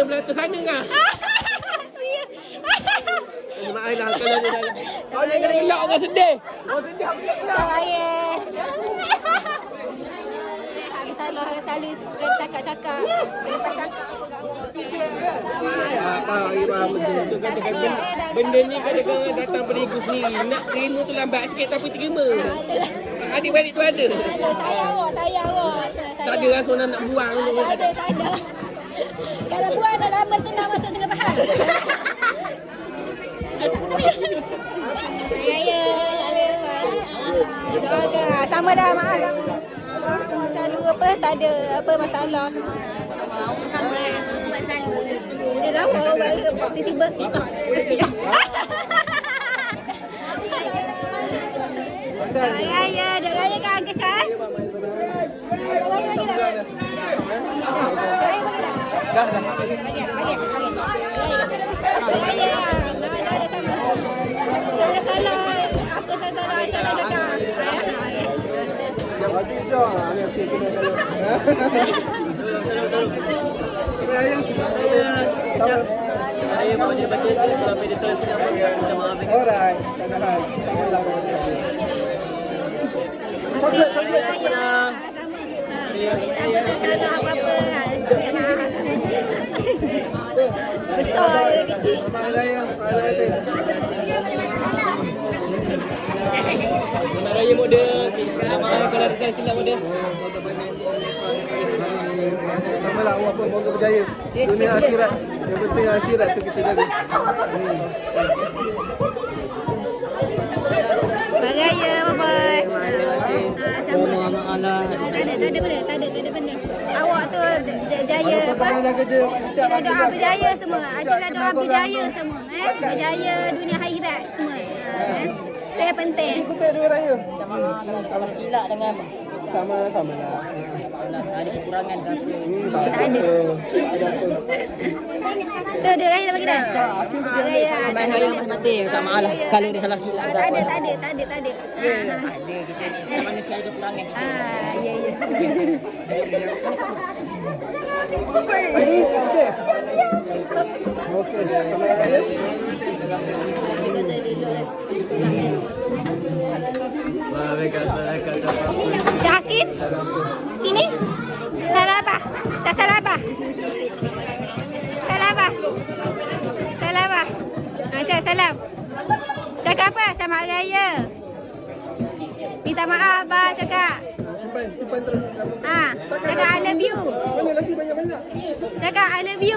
kena belakang sana kan. Maaf lah kalau dia dah. Kau jangan elak orang sedih. Orang sedih aku tak elak. Saya. Habis salah selalu cakap-cakap. Lepas cakap apa kat awak. Benda ni kadang-kadang datang pada ego sendiri. Nak terima tu lambat sikit tapi terima. Adik-beradik tu ada. Sayang awak. Tak ada rasa nak buang tu. Tak ada. Kalau buang dah lama senang masuk Sungai Bahar. Ya. Doakan. Sama dah maaf dah. Selalu apa tak ada apa masalah. Sama buat selalu. Dia tahu tiba-tiba pisah. Dek raya kan Uncle Syah? Dah. Bagi. Raya. Dah ada sama. Tak ada salah. Apa salah cakap. Bagi je. Okey kena kalau. Ayam. Saya bawa dia baca tu kalau dia salah silap minta maaf. Alright. Tak ada hal. Salah. Okey, raya. Tak ada salah apa-apa. Minta maaf. Besar kecil. Selamat Raya. Raya. Selamat Raya model. Maaf kalau ada salah silap model. Sama lah awak pun moga berjaya. Dunia akhirat. Yang penting akhirat tu kita jaga. Selamat Raya, bye-bye. Sama. Tak ada benda. Awak tu jaya apa? Dah kerja. Kita doa berjaya semua. Acila doa berjaya semua. Berjaya dunia akhirat semua. Itu yang penting. Betul Dunia Raya. Salah silap dengan Sama-sama lah. ada kekurangan ke apa. Tak ada. Tu dia raya dah bagi dah. Dia raya. Sampai hari yang mati minta maaf lah kalau dia salah silap. Tak ada. Ada kita ni kita manusia ada kekurangan. Ya. Okey. Selamat Raya. Syakib. Sini. Salah apa? Tak salah apa? Salah apa? Cakap salam. Cakap apa? Selamat Raya. Minta maaf abah cakap. Simpan terus. Cakap I love you. Mana lagi banyak-banyak? Cakap I love you.